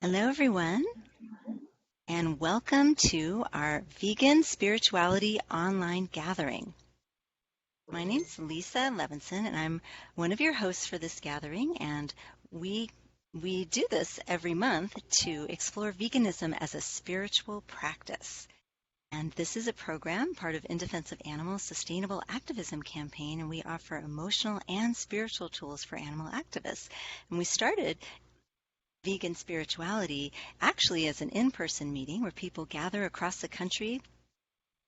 Hello, everyone, and welcome to our Vegan Spirituality Online Gathering. My name's Lisa Levinson, and I'm one of your hosts for this gathering, and we we do this every month to explore veganism as a spiritual practice. And this is a program, part of In Defense of Animals Sustainable Activism campaign, and we offer emotional and spiritual tools for animal activists. And we started vegan spirituality actually as an in-person meeting where people gather across the country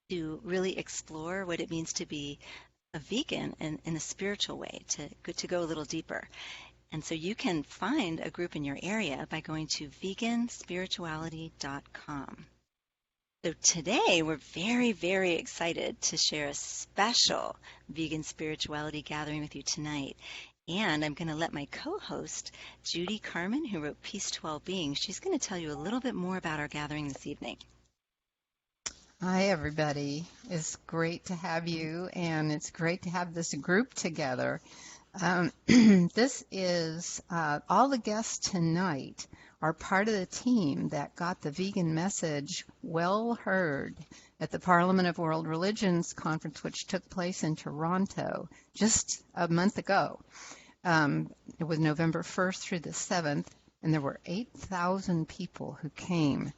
to really explore what it means to be a vegan in a spiritual way, to go a little deeper. And so you can find a group in your area by going to veganspirituality.com. So today we're very, very excited to share a special vegan spirituality gathering with you tonight. And I'm going to let my co-host, Judy Carmen, who wrote Peace to Well-Being, she's going to tell you a little bit more about our gathering this evening. Hi, everybody. It's great to have you, and it's great to have this group together. This is all the guests tonight are part of the team that got the vegan message well heard at the Parliament of World Religions conference, which took place in Toronto just a month ago. It was November 1st through the 7th, and there were 8,000 people who came.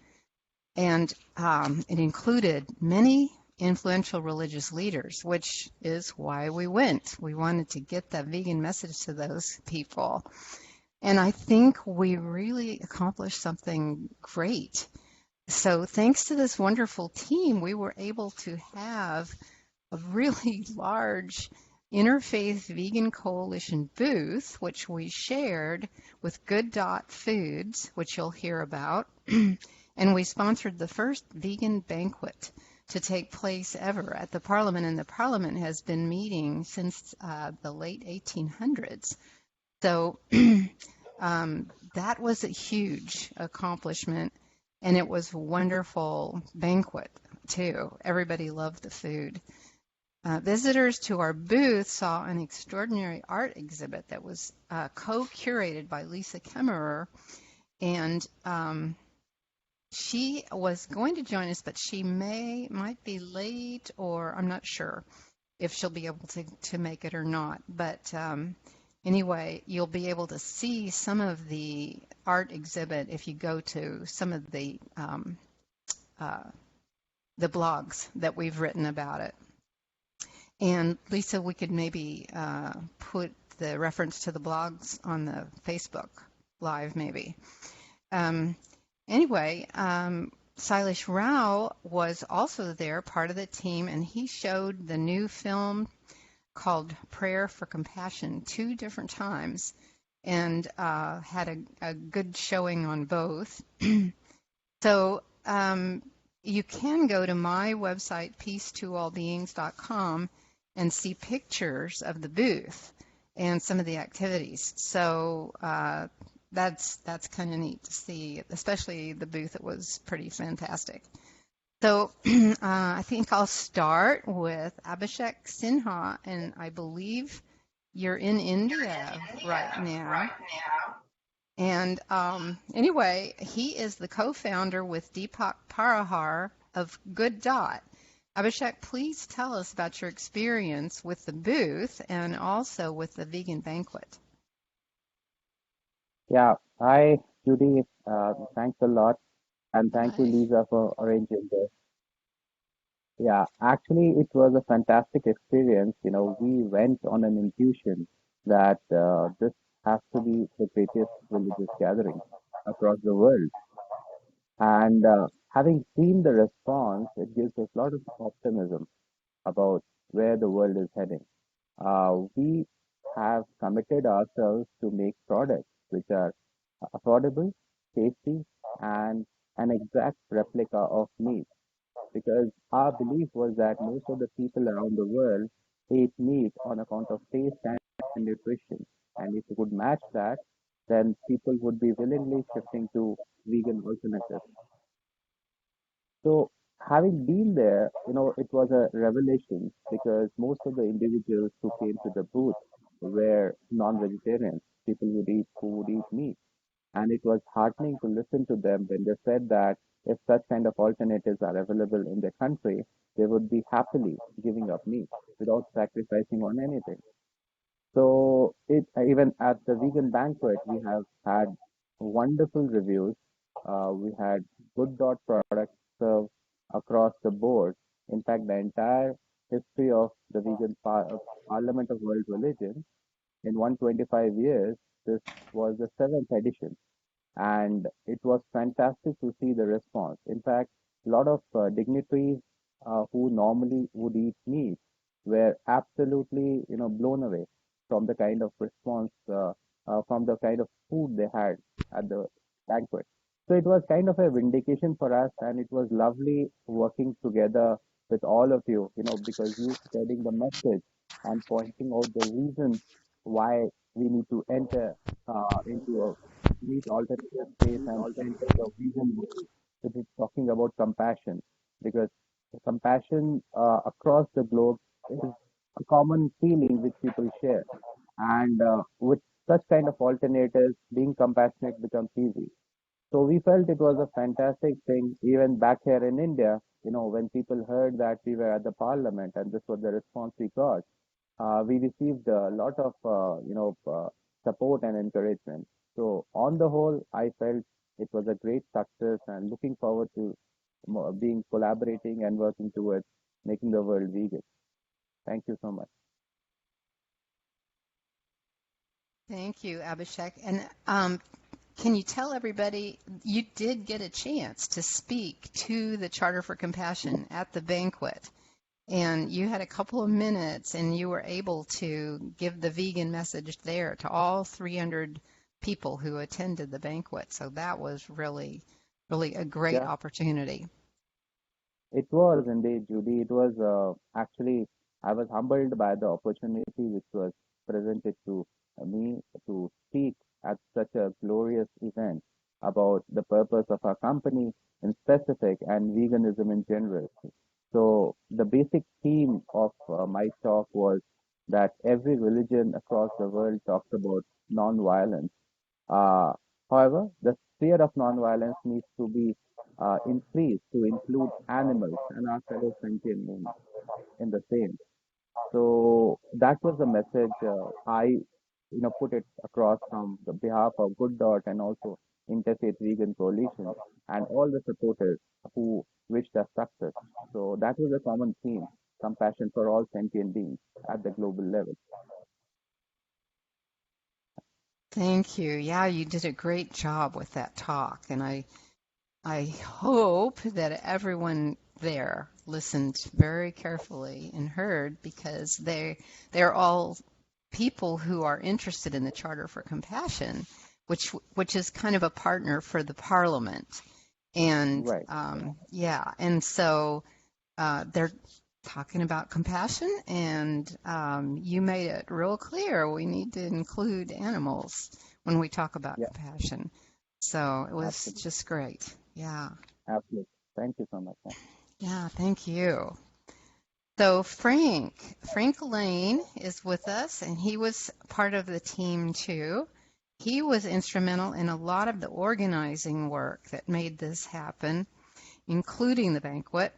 And it included many influential religious leaders, which is why we went. We wanted to get that vegan message to those people. And I think we really accomplished something great. So thanks to this wonderful team, we were able to have a really large Interfaith Vegan Coalition booth, which we shared with Good Dot Foods, which you'll hear about. And we sponsored the first vegan banquet to take place ever at the Parliament, and the Parliament has been meeting since the late 1800s. So that was a huge accomplishment, and it was a wonderful banquet, too. Everybody loved the food. Visitors to our booth saw an extraordinary art exhibit that was co-curated by Lisa Kemmerer, and she was going to join us, but she might be late, or I'm not sure if she'll be able to make it or not. But anyway, you'll be able to see some of the art exhibit if you go to some of the blogs that we've written about it. And Lisa, we could maybe put the reference to the blogs on the Facebook Live, maybe. Anyway, Silesh Rao was also there, part of the team, and he showed the new film called Prayer for Compassion 2 different times, and had a good showing on both. So you can go to my website, peacetoallbeings.com, and see pictures of the booth and some of the activities. So that's kind of neat to see, especially the booth. It was pretty fantastic. So I think I'll start with Abhishek Sinha, and I believe you're in India right now. And anyway, he is the co-founder with Deepak Parahar of Good Dot. Abhishek, please tell us about your experience with the booth and also with the vegan banquet. Yeah, hi, Judy. Thanks a lot. And thank you, Hi. Lisa, for arranging this. Yeah, actually, it was a fantastic experience. We went on an intuition that this has to be the greatest religious gathering across the world. And having seen the response, it gives us a lot of optimism about where the world is heading. We have committed ourselves to make products which are affordable, tasty, and an exact replica of meat. Because our belief was that most of the people around the world ate meat on account of taste and nutrition. And if you could match that, then people would be willingly shifting to vegan alternatives. So, having been there, it was a revelation because most of the individuals who came to the booth were non-vegetarians, people who would eat meat. And it was heartening to listen to them when they said that if such kind of alternatives are available in their country, they would be happily giving up meat without sacrificing on anything. So it even at the vegan banquet, we have had wonderful reviews. We had good dot products served across the board. In fact, the entire history of the Parliament of World Religion in 125 years, this was the seventh edition, and it was fantastic to see the response. In fact, a lot of dignitaries who normally would eat meat were absolutely, blown away from the kind of response, from the kind of food they had at the banquet. So it was kind of a vindication for us, and it was lovely working together with all of you, because you spreading the message and pointing out the reasons why we need to enter into a meet alternative space and enter the vegan world, which is talking about compassion, because compassion across the globe is a common feeling which people share, and with such kind of alternatives, being compassionate becomes easy. So we felt it was a fantastic thing, even back here in India. When people heard that we were at the parliament and this was the response we got, we received a lot of support and encouragement. So on the whole, I felt it was a great success and looking forward to being collaborating and working towards making the world vegan. Thank you so much. Thank you, Abhishek. And can you tell everybody you did get a chance to speak to the Charter for Compassion at the banquet? And you had a couple of minutes and you were able to give the vegan message there to all 300 people who attended the banquet. So that was really, really a great Yeah, opportunity. it was indeed, Judy. It was actually, I was humbled by the opportunity which was presented to me to speak at such a glorious event about the purpose of our company in specific and veganism in general. So, the basic theme of my talk was that every religion across the world talks about non-violence. uh, However, the sphere of nonviolence needs to be increased to include animals and our fellow sentient beings in the same. So that was the message I put it across from the behalf of Good Dot and also Interfaith Vegan Coalition and all the supporters who wished us success. So that was a common theme: compassion for all sentient beings at the global level. Thank you. Yeah, you did a great job with that talk. And I hope that everyone there listened very carefully and heard because they're all people who are interested in the Charter for Compassion, which is kind of a partner for the Parliament. And Right. yeah, and so they're talking about compassion, and you made it real clear we need to include animals when we talk about Yeah, compassion. So it was absolutely. just great. Yeah. Absolutely. Thank you so much. Yeah, thank you. So Frank Lane is with us, and he was part of the team too. He was instrumental in a lot of the organizing work that made this happen, including the banquet.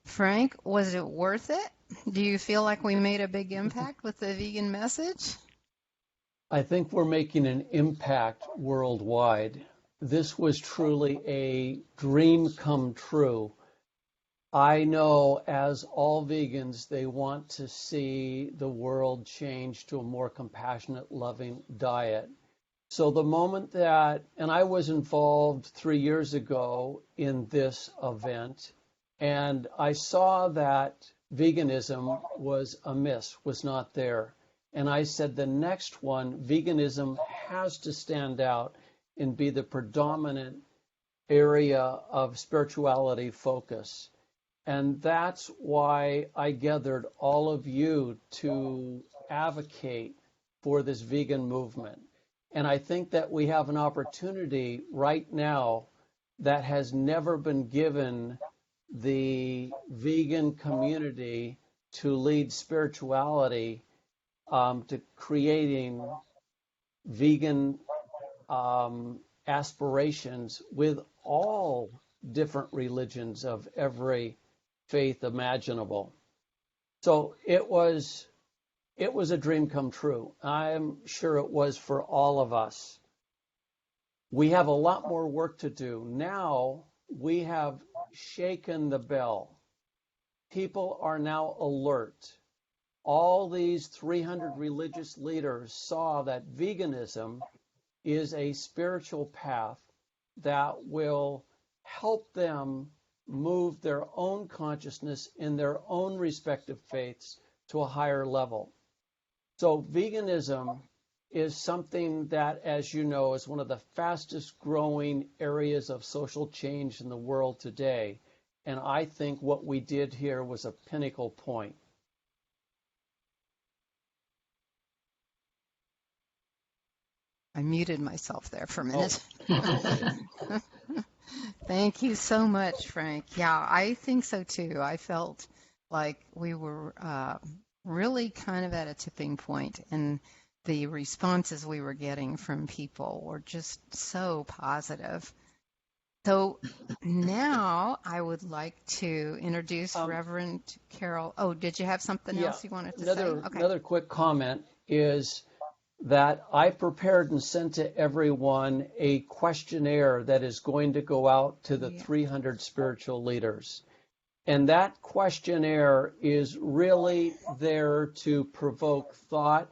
Frank, was it worth it? Do you feel like we made a big impact with the vegan message? I think we're making an impact worldwide. This was truly a dream come true. I know as all vegans, they want to see the world change to a more compassionate, loving diet. So the moment that, and I was involved 3 years ago in this event, and I saw that veganism was amiss, was not there. And I said the next one, veganism has to stand out and be the predominant area of spirituality focus. And that's why I gathered all of you to advocate for this vegan movement. And I think that we have an opportunity right now that has never been given the vegan community to lead spirituality to creating vegan aspirations with all different religions of every faith imaginable. So it was a dream come true. I'm sure it was for all of us. We have a lot more work to do. Now we have shaken the bell. People are now alert. All these 300 religious leaders saw that veganism is a spiritual path that will help them move their own consciousness in their own respective faiths to a higher level. So veganism is something that, as you know, is one of the fastest growing areas of social change in the world today. And I think what we did here was a pinnacle point. I muted myself there for a Oh, minute. okay. Thank you so much, Frank. Yeah, I think so too. I felt like we were really kind of at a tipping point, and the responses we were getting from people were just so positive. So now I would like to introduce Reverend Carol. Oh, did you have something Yeah, else you wanted to say? Okay. another quick comment is that I prepared and sent to everyone a questionnaire that is going to go out to the 300 spiritual leaders. And that questionnaire is really there to provoke thought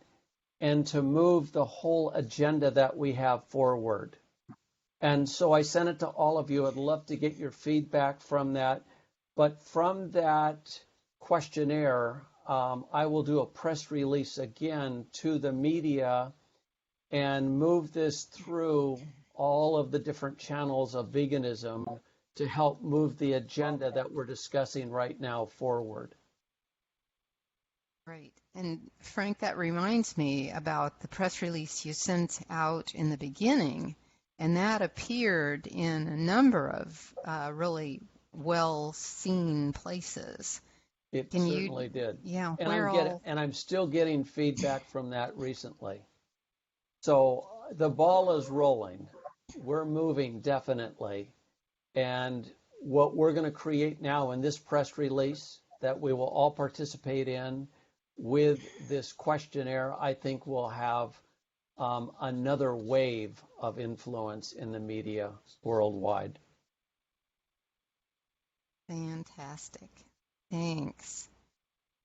and to move the whole agenda that we have forward. And so I sent it to all of you. I'd love to get your feedback from that. But from that questionnaire, I will do a press release again to the media and move this through all of the different channels of veganism to help move the agenda that we're discussing right now forward. Great. And Frank, that reminds me about the press release you sent out in the beginning, and that appeared in a number of really well-seen places. It certainly did. Yeah, And I'm still getting feedback from that recently. So the ball is rolling. We're moving definitely. And what we're going to create now in this press release that we will all participate in with this questionnaire, I think will have another wave of influence in the media worldwide. Fantastic. Thanks.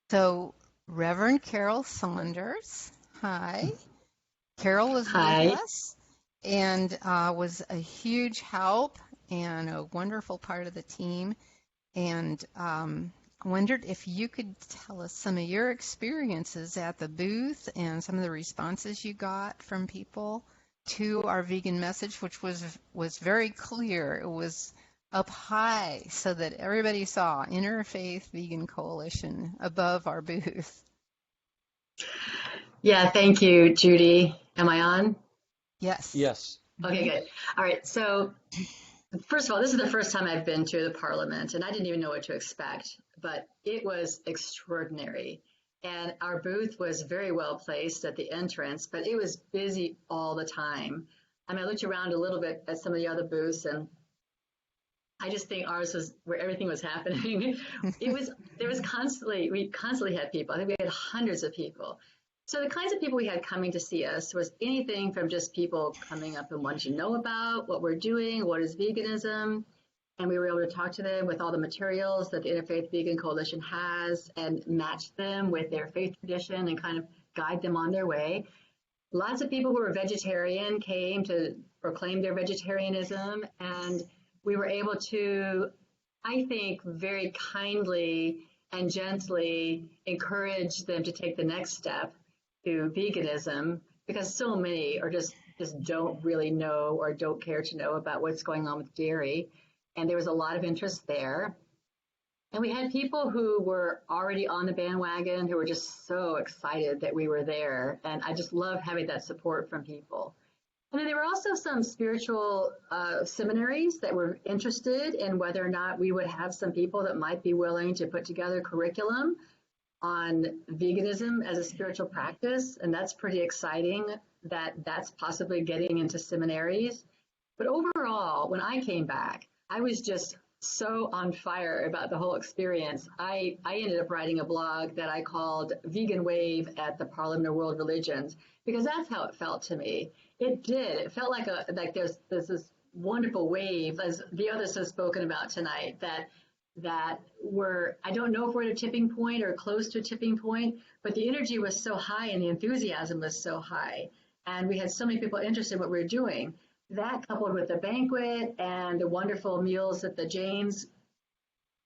So, Reverend Carol Saunders, hi. Carol was with us and was a huge help and a wonderful part of the team. And wondered if you could tell us some of your experiences at the booth and some of the responses you got from people to our vegan message, which was very clear. It was up high so that everybody saw Interfaith Vegan Coalition above our booth. Yeah, thank you, Judy. Am I on? Yes. Yes. Okay, good. All right. So, first of all, this is the first time I've been to the Parliament, and I didn't even know what to expect, but it was extraordinary. And our booth was very well placed at the entrance, but it was busy all the time. I mean, I looked around a little bit at some of the other booths, and I just think ours was where everything was happening. We constantly had people. I think we had hundreds of people. So the kinds of people we had coming to see us was anything from just people coming up and wanting to know about what we're doing, what is veganism, and we were able to talk to them with all the materials that the Interfaith Vegan Coalition has and match them with their faith tradition and kind of guide them on their way. Lots of people who were vegetarian came to proclaim their vegetarianism, and we were able to, I think, very kindly and gently encourage them to take the next step to veganism, because so many are just don't really know or don't care to know about what's going on with dairy. And there was a lot of interest there. And we had people who were already on the bandwagon who were just so excited that we were there. And I just love having that support from people. And then there were also some spiritual seminaries that were interested in whether or not we would have some people that might be willing to put together curriculum on veganism as a spiritual practice. And that's pretty exciting that that's possibly getting into seminaries. But overall, when I came back, I was just so on fire about the whole experience. I ended up writing a blog that I called Vegan Wave at the Parliament of World Religions because that's how it felt to me. It did. It felt like there's this wonderful wave, as the others have spoken about tonight, that were, I don't know if we're at a tipping point or close to a tipping point, but the energy was so high and the enthusiasm was so high. And we had so many people interested in what we were doing. That coupled with the banquet and the wonderful meals that the Janes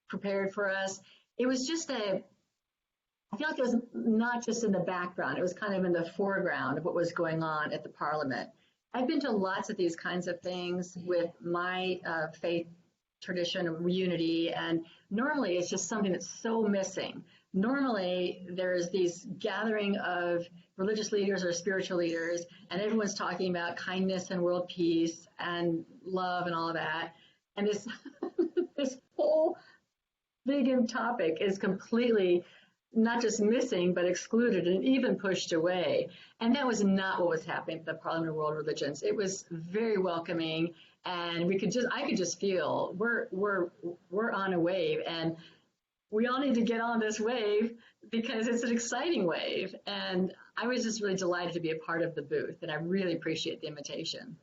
prepared for us, it was just I feel like it was not just in the background, it was kind of in the foreground of what was going on at the Parliament. I've been to lots of these kinds of things with my faith tradition of unity, and normally it's just something that's so missing. Normally, there's these gathering of religious leaders or spiritual leaders, and everyone's talking about kindness and world peace and love and all of that. And this this whole vegan topic is completely not just missing, but excluded and even pushed away. And that was not what was happening at the Parliament of World Religions. It was very welcoming, and I could just feel we're on a wave, and we all need to get on this wave because it's an exciting wave. And I was just really delighted to be a part of the booth, and I really appreciate the invitation.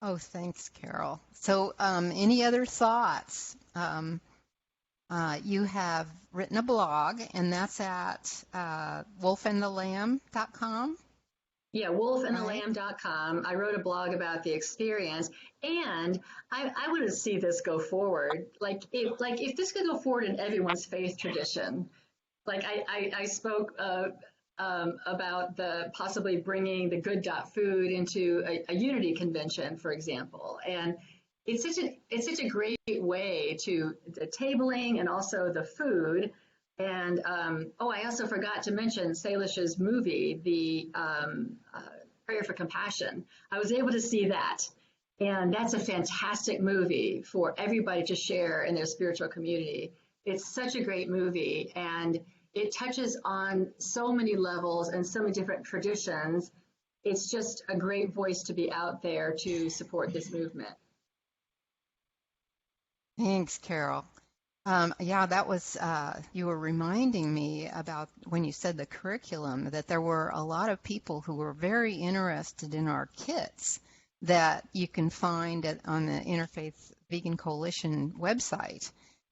Oh, thanks, Carol. So, any other thoughts? You have written a blog, and that's at wolfandthelamb.com, Yeah, right? wolfandthelamb.com. I wrote a blog about the experience, and I want to see this go forward. Like if this could go forward in everyone's faith tradition, like I spoke about the possibly bringing the good dot food into a unity convention, for example, and it's such a great way to the tabling and also the food. And oh, I also forgot to mention Salish's movie, the Prayer for Compassion. I was able to see that, and that's a fantastic movie for everybody to share in their spiritual community. It's such a great movie, and it touches on so many levels and so many different traditions. It's just a great voice to be out there to support this movement. Thanks, Carol. Yeah, that was, you were reminding me about when you said the curriculum, that there were a lot of people who were very interested in our kits that you can find on the Interfaith Vegan Coalition website.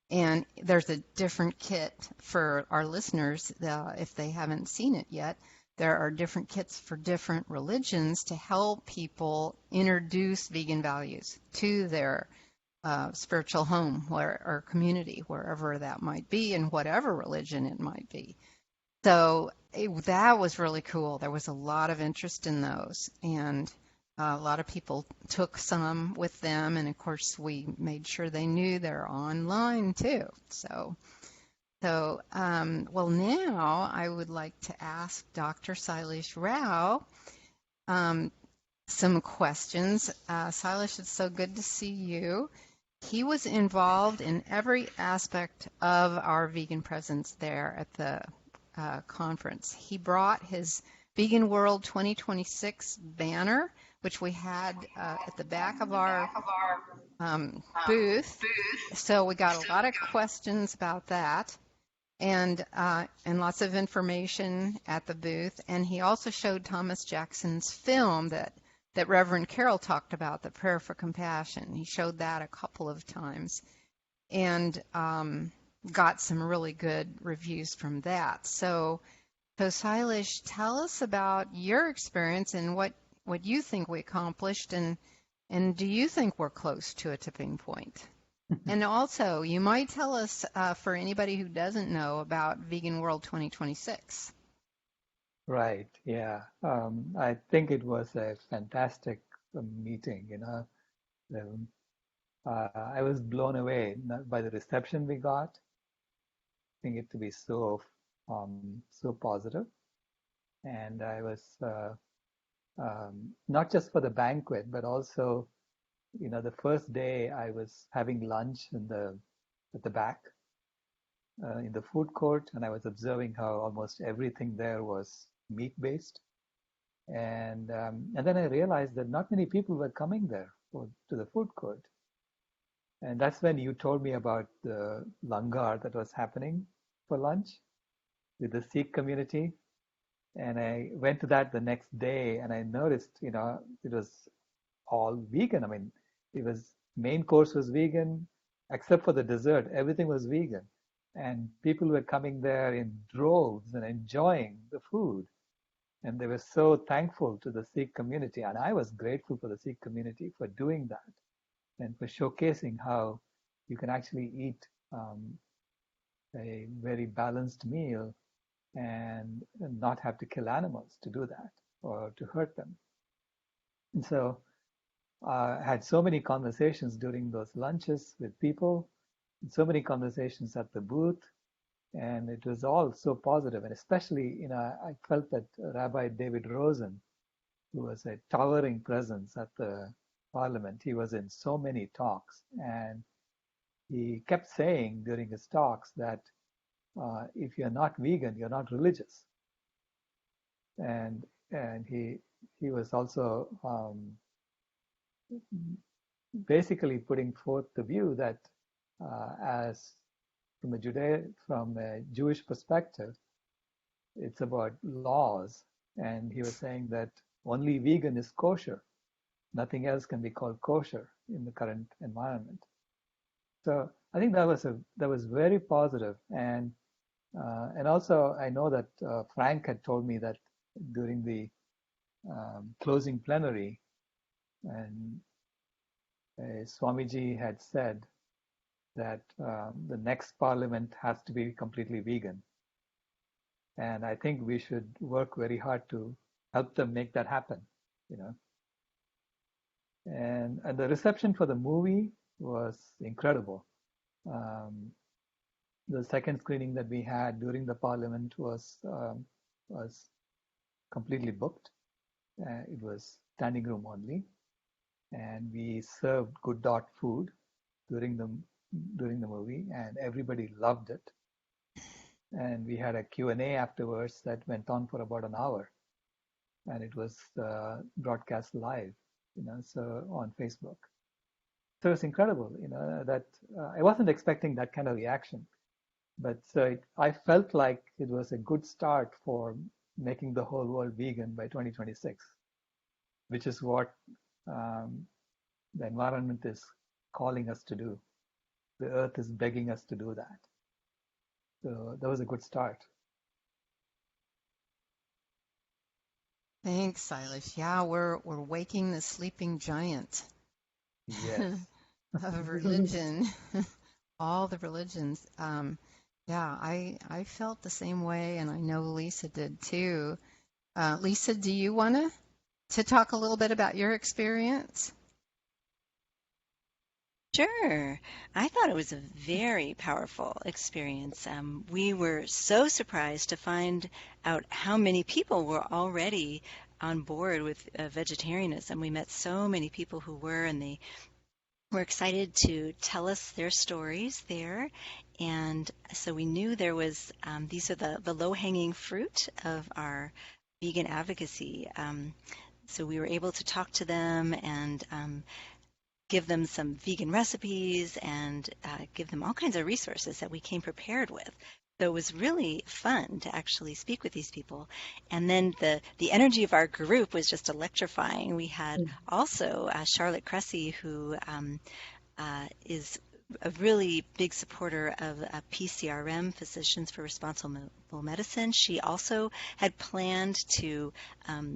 And there's a different kit for our listeners, if they haven't seen it yet. There are different kits for different religions to help people introduce vegan values to their spiritual home or community, wherever that might be, and whatever religion it might be. So that was really cool. There was a lot of interest in those, and a lot of people took some with them, and of course we made sure they knew they're online too. Well, now I would like to ask Dr. Sailesh Rao some questions. Sailesh, it's so good to see you. He was involved in every aspect of our vegan presence there at the conference. He brought his Vegan World 2026 banner, which we had at the back of our booth. So we got a lot of questions about that, and lots of information at the booth. And he also showed Thomas Jackson's film that Reverend Carol talked about, the Prayer for Compassion. He showed that a couple of times, and got some really good reviews from that. So Sailesh, tell us about your experience and what you think we accomplished, and do you think we're close to a tipping point? And also, you might tell us, for anybody who doesn't know, about Vegan World 2026. Right. Yeah. I think it was a fantastic meeting, Um, I was blown away by the reception we got. I think it to be so positive. And I was not just for the banquet, but also, the first day I was having lunch at the back in the food court, and I was observing how almost everything there was meat based. And then I realized that not many people were coming there to the food court. And that's when you told me about the langar that was happening for lunch with the Sikh community. And I went to that the next day, and I noticed, it was all vegan. I mean, it was main course was vegan, except for the dessert. Everything was vegan, and people were coming there in droves and enjoying the food. And they were so thankful to the Sikh community, and I was grateful for the Sikh community for doing that and for showcasing how you can actually eat a very balanced meal and not have to kill animals to do that or to hurt them. And so I had so many conversations during those lunches with people, so many conversations at the booth, and it was all so positive. And especially, I felt that Rabbi David Rosen, who was a towering presence at the parliament, he was in so many talks, and he kept saying during his talks that if you're not vegan, you're not religious. And he was also basically putting forth the view that as from a Jewish perspective, it's about laws, and he was saying that only vegan is kosher. Nothing else can be called kosher in the current environment. So I think that was very positive, and also I know that Frank had told me that during the closing plenary, and Swamiji had said that the next parliament has to be completely vegan. And I think we should work very hard to help them make that happen, And the reception for the movie was incredible. The second screening that we had during the parliament was completely booked. It was standing room only, and we served good dot food during the movie, and everybody loved it. And we had a Q&A afterwards that went on for about an hour, and it was broadcast live, so on Facebook. So it was incredible, that I wasn't expecting that kind of reaction, but I felt like it was a good start for making the whole world vegan by 2026, which is what the environment is calling us to do. The earth is begging us to do that. So that was a good start. Thanks, Silas. Yeah, we're waking the sleeping giant Yes. of religion, all the religions. Yeah, I felt the same way, and I know Lisa did too. Lisa, do you want to talk a little bit about your experience? Sure. I thought it was a very powerful experience. We were so surprised to find out how many people were already on board with vegetarianism. We met so many people who were, and they were excited to tell us their stories there. And so we knew there was, these are the low-hanging fruit of our vegan advocacy. So we were able to talk to them and give them some vegan recipes and give them all kinds of resources that we came prepared with. So it was really fun to actually speak with these people. And then the energy of our group was just electrifying. We had also Charlotte Cressy, who is a really big supporter of PCRM, Physicians for Responsible Medicine. She also had planned to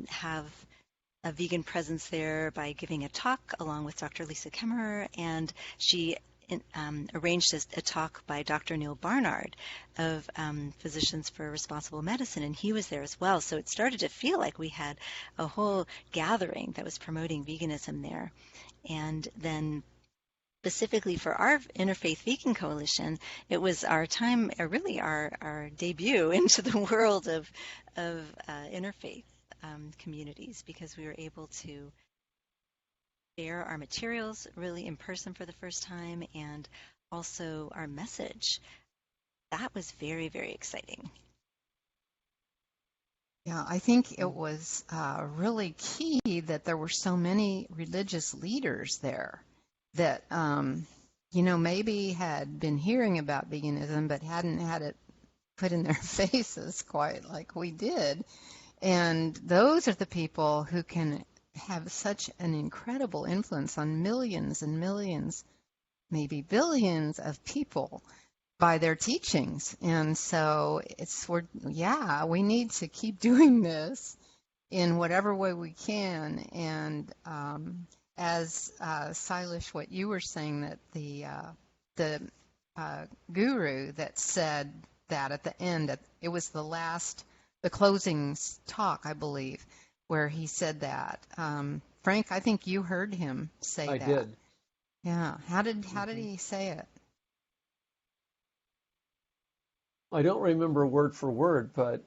have a vegan presence there by giving a talk along with Dr. Lisa Kemmerer, and she arranged a talk by Dr. Neil Barnard of Physicians for Responsible Medicine, and he was there as well. So it started to feel like we had a whole gathering that was promoting veganism there. And then specifically for our Interfaith Vegan Coalition, it was our time, really our debut into the world of interfaith communities, because we were able to share our materials really in person for the first time, and also our message. That was very, very exciting. Yeah, I think it was really key that there were so many religious leaders there that, maybe had been hearing about veganism but hadn't had it put in their faces quite like we did. And those are the people who can have such an incredible influence on millions and millions, maybe billions of people by their teachings. And so we need to keep doing this in whatever way we can. And as Silas, what you were saying, that the guru that said that at the end, it was the closing talk, I believe, where he said that. Frank, I think you heard him say I that. did. Yeah. How did he say it? I don't remember word for word, but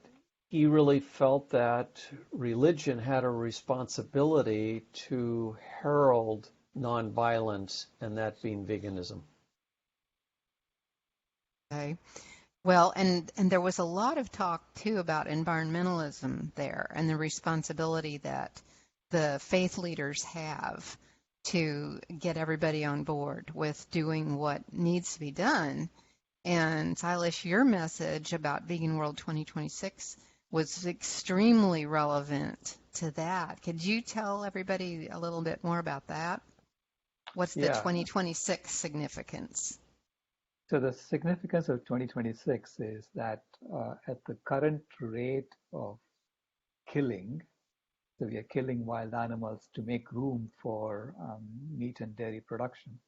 he really felt that religion had a responsibility to herald nonviolence, and that being veganism. Okay. Well, and there was a lot of talk too about environmentalism there and the responsibility that the faith leaders have to get everybody on board with doing what needs to be done. And Silas, your message about Vegan World 2026 was extremely relevant to that. Could you tell everybody a little bit more about that? What's the Yeah. 2026 significance? So the significance of 2026 is that at the current rate of killing, so we are killing wild animals to make room for meat and dairy production,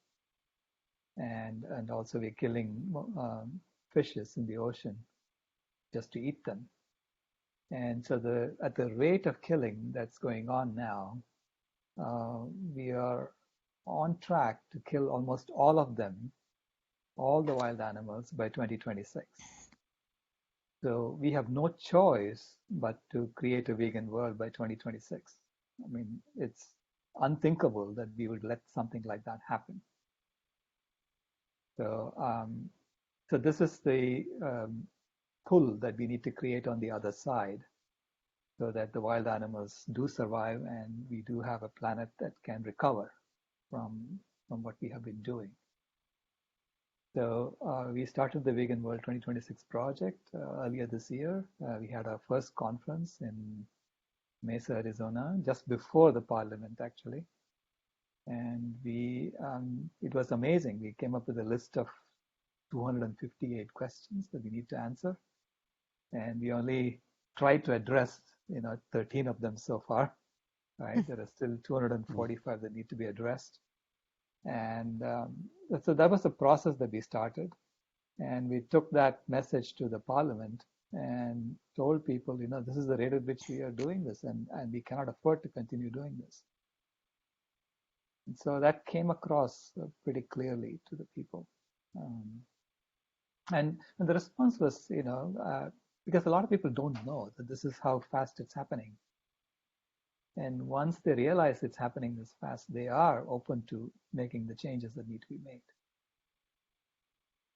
and also we're killing fishes in the ocean just to eat them. And so at the rate of killing that's going on now, we are on track to kill almost all of them, all the wild animals, by 2026. So we have no choice but to create a vegan world by 2026. I mean, it's unthinkable that we would let something like that happen. So this is the pull that we need to create on the other side, so that the wild animals do survive and we do have a planet that can recover from what we have been doing. So we started the Vegan World 2026 project earlier this year. We had our first conference in Mesa, Arizona, just before the parliament, actually. And it was amazing. We came up with a list of 258 questions that we need to answer. And we only tried to address, 13 of them so far, right? There are still 245 that need to be addressed. And so that was the process that we started. And we took that message to the parliament and told people, this is the rate at which we are doing this, and we cannot afford to continue doing this. And so that came across pretty clearly to the people. And the response was, because a lot of people don't know that this is how fast it's happening. And once they realize it's happening this fast, they are open to making the changes that need to be made.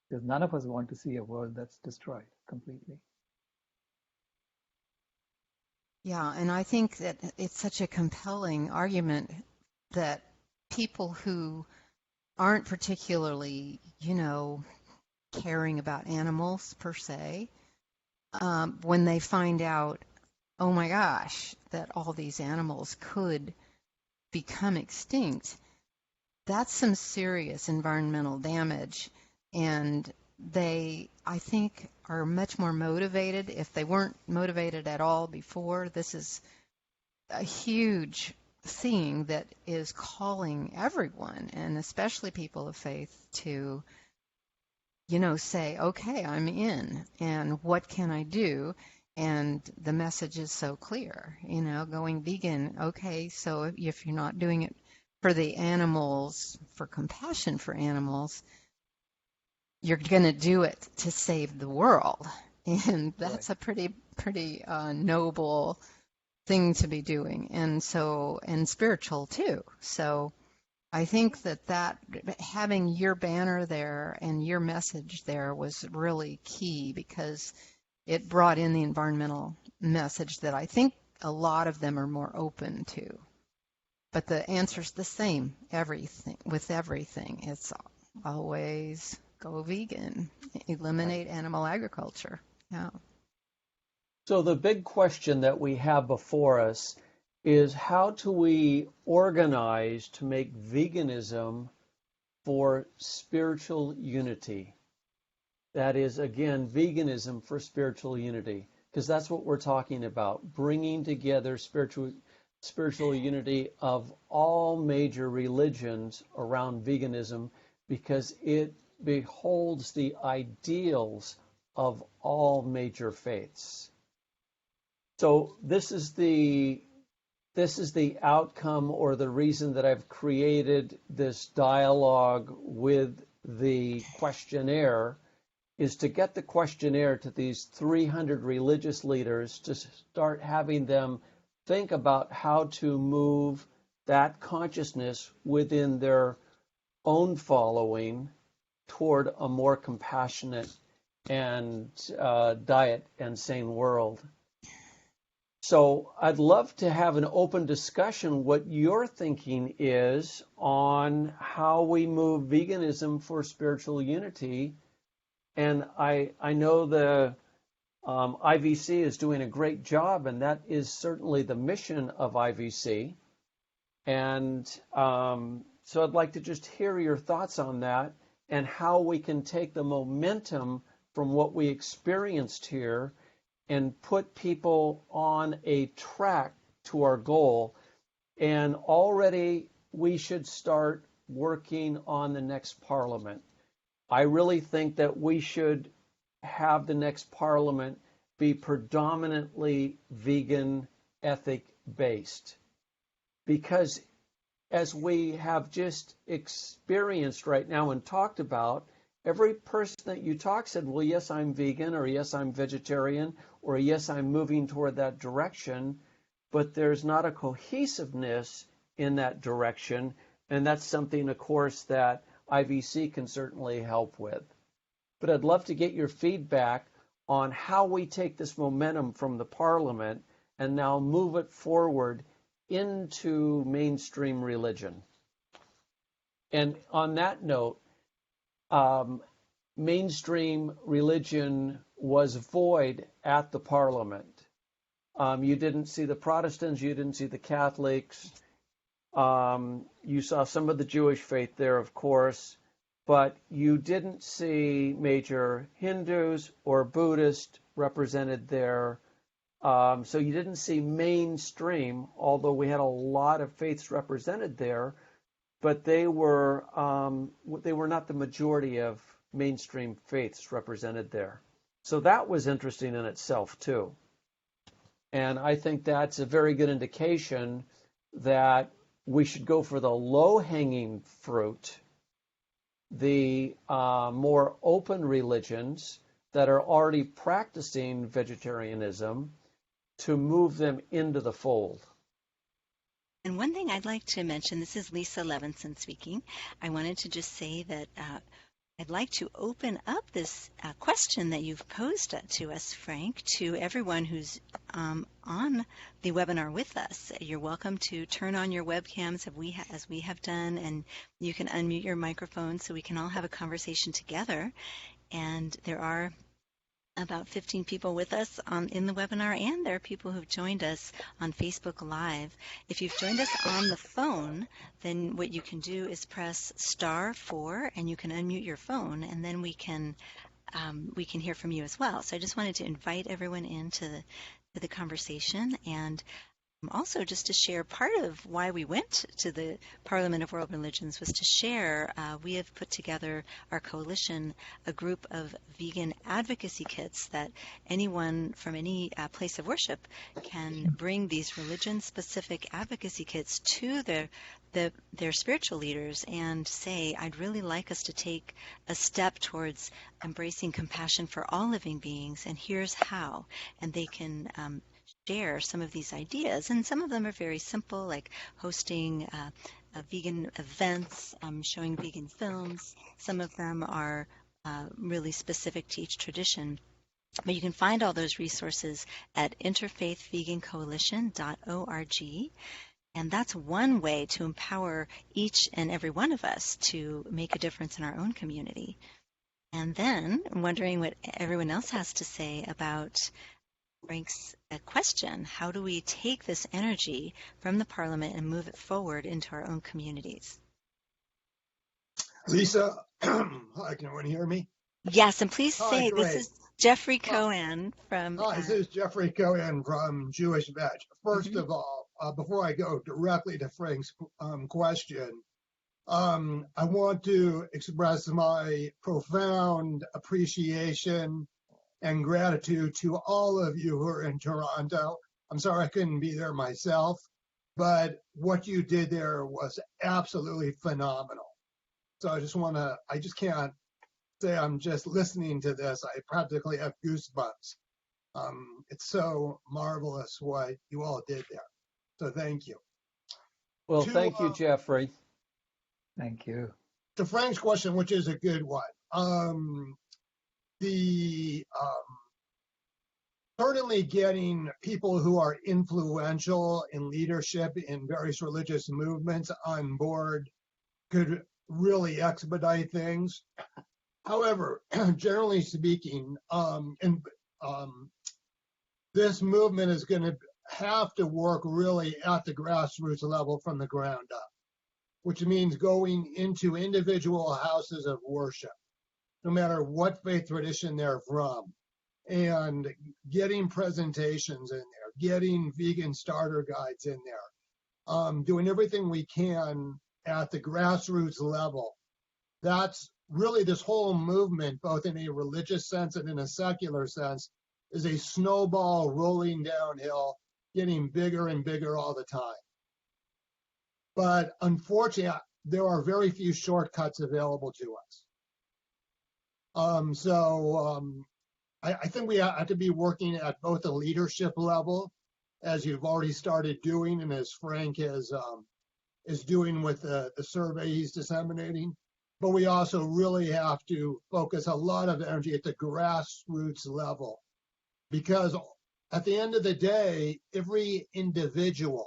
Because none of us want to see a world that's destroyed completely. Yeah, and I think that it's such a compelling argument that people who aren't particularly, caring about animals per se, when they find out, oh my gosh, that all these animals could become extinct, that's some serious environmental damage. And they, I think, are much more motivated. If they weren't motivated at all before, this is a huge thing that is calling everyone, and especially people of faith, to, say, okay, I'm in, and what can I do? And the message is so clear, going vegan. Okay, so if you're not doing it for the animals, for compassion for animals, you're going to do it to save the world. And that's Right. a pretty noble thing to be doing. And spiritual too. So I think that having your banner there and your message there was really key, because it brought in the environmental message that I think a lot of them are more open to. But the answer's the same with everything. It's always go vegan, eliminate animal agriculture. Yeah. So the big question that we have before us is how do we organize to make veganism for spiritual unity? That is, again, veganism for spiritual unity, because that's what we're talking about, bringing together spiritual unity of all major religions around veganism, because it beholds the ideals of all major faiths. So this is the outcome or the reason that I've created this dialogue with the questionnaire, is to get the questionnaire to these 300 religious leaders to start having them think about how to move that consciousness within their own following toward a more compassionate and diet and sane world. So I'd love to have an open discussion what your thinking is on how we move veganism for spiritual unity. And I know the IVC is doing a great job, and that is certainly the mission of IVC. And so I'd like to just hear your thoughts on that and how we can take the momentum from what we experienced here and put people on a track to our goal. And already we should start working on the next parliament. I really think that we should have the next parliament be predominantly vegan ethic based, because as we have just experienced right now and talked about, every person that you talk said, well, yes, I'm vegan, or yes, I'm vegetarian, or yes, I'm moving toward that direction, but there's not a cohesiveness in that direction. And that's something, of course, that IVC can certainly help with. But I'd love to get your feedback on how we take this momentum from the Parliament and now move it forward into mainstream religion. And on that note, mainstream religion was void at the Parliament. You didn't see the Protestants, you didn't see the Catholics. You saw some of the Jewish faith there, of course, but you didn't see major Hindus or Buddhists represented there. So you didn't see mainstream, although we had a lot of faiths represented there, but they were not the majority of mainstream faiths represented there. So that was interesting in itself too. And I think that's a very good indication that we should go for the low-hanging fruit, the more open religions that are already practicing vegetarianism, to move them into the fold. And one thing I'd like to mention, this is Lisa Levinson speaking. I wanted to just say that I'd like to open up this question that you've posed to us, Frank, to everyone who's on the webinar with us. You're welcome to turn on your webcams as we have done, and you can unmute your microphone so we can all have a conversation together. And there are about 15 people with us in the webinar, and there are people who've joined us on Facebook Live. If you've joined us on the phone, then what you can do is press *4, and you can unmute your phone, and then we can hear from you as well. So I just wanted to invite everyone into the conversation, and also just to share part of why we went to the Parliament of World Religions was to share, we have put together, our coalition, a group of vegan advocacy kits that anyone from any place of worship can bring these religion-specific advocacy kits to their spiritual leaders and say, I'd really like us to take a step towards embracing compassion for all living beings, and here's how. And they can share some of these ideas, and some of them are very simple, like hosting vegan events, showing vegan films. Some of them are really specific to each tradition. But you can find all those resources at interfaithvegancoalition.org. And that's one way to empower each and every one of us to make a difference in our own community. And then I'm wondering what everyone else has to say about Frank's question. How do we take this energy from the Parliament and move it forward into our own communities? Lisa, hi, can everyone hear me? Yes, and please Hi, say this great. is Jeffrey Cohen from... Hi, this is Jeffrey Cohen from Jewish Veg. First Mhm. of all, before I go directly to Frank's question, I want to express my profound appreciation and gratitude to all of you who are in Toronto. I'm sorry I couldn't be there myself, but what you did there was absolutely phenomenal. So I just can't say I'm just listening to this. I practically have goosebumps. It's so marvelous what you all did there. So thank you. Well, To thank you, Jeffrey. Thank you. to Frank's question, which is a good one. The Certainly getting people who are influential in leadership in various religious movements on board could really expedite things. However, generally speaking, this movement is going to have to work really at the grassroots level from the ground up, which means going into individual houses of worship, no matter what faith tradition they're from, and getting presentations in there, getting vegan starter guides in there, doing everything we can at the grassroots level. That's really this whole movement, both in a religious sense and in a secular sense, is a snowball rolling downhill, getting bigger and bigger all the time. But unfortunately, there are very few shortcuts available to us. I think we have to be working at both the leadership level, as you've already started doing, and as Frank is doing with the survey he's disseminating. But we also really have to focus a lot of energy at the grassroots level, because at the end of the day, every individual,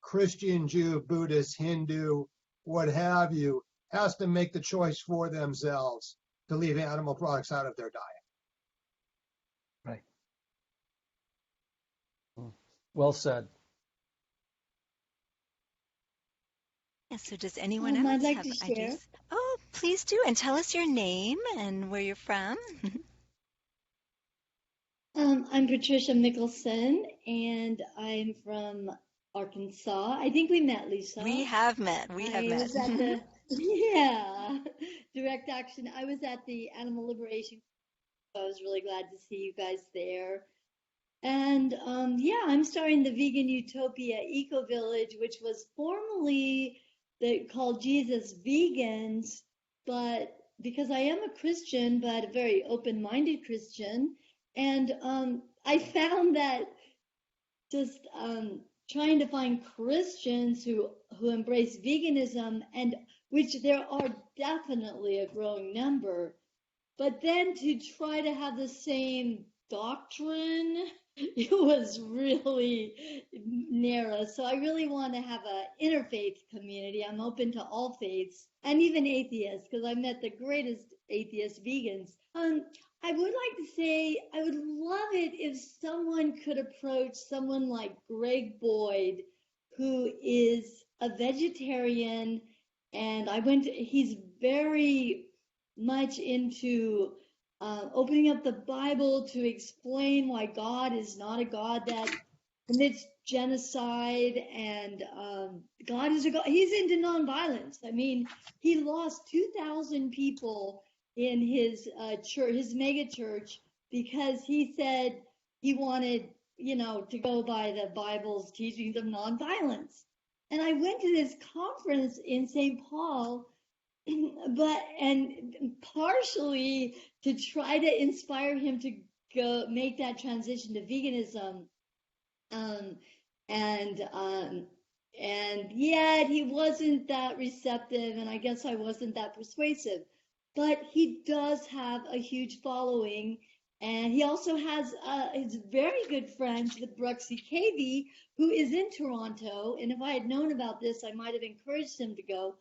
Christian, Jew, Buddhist, Hindu, what have you, has to make the choice for themselves to leave animal products out of their diet. Right. Well said. Yeah, so does anyone I'd else like have to share. ideas? Oh, please do. And tell us your name and where you're from. I'm Patricia Mickelson, and I'm from Arkansas. I think we met, Lisa. We have met. We have I met. was at the, yeah, direct action. I was at the Animal Liberation. I was really glad to see you guys there. And yeah, I'm starting the Vegan Utopia Eco Village, which was formerly called Jesus Vegans, but because I am a Christian, but a very open-minded Christian, and I found that just trying to find Christians who embrace veganism, and which there are definitely a growing number, but then to try to have the same doctrine, it was really narrow. So I really want to have an interfaith community. I'm open to all faiths and even atheists, because I met the greatest atheist vegans. I would like to say I would love it if someone could approach someone like Greg Boyd, who is a vegetarian, and he's very much into opening up the Bible to explain why God is not a God that commits genocide, and God is a God. He's into nonviolence. I mean, he lost 2,000 people in his church, his mega church, because he said he wanted, to go by the Bible's teachings of nonviolence. And I went to this conference in St. Paul, and partially to try to inspire him to go make that transition to veganism, um, and yet he wasn't that receptive, and I guess I wasn't that persuasive. But he does have a huge following, And he also has his very good friend, the Bruxy Cavey, who is in Toronto. And if I had known about this, I might have encouraged him to go.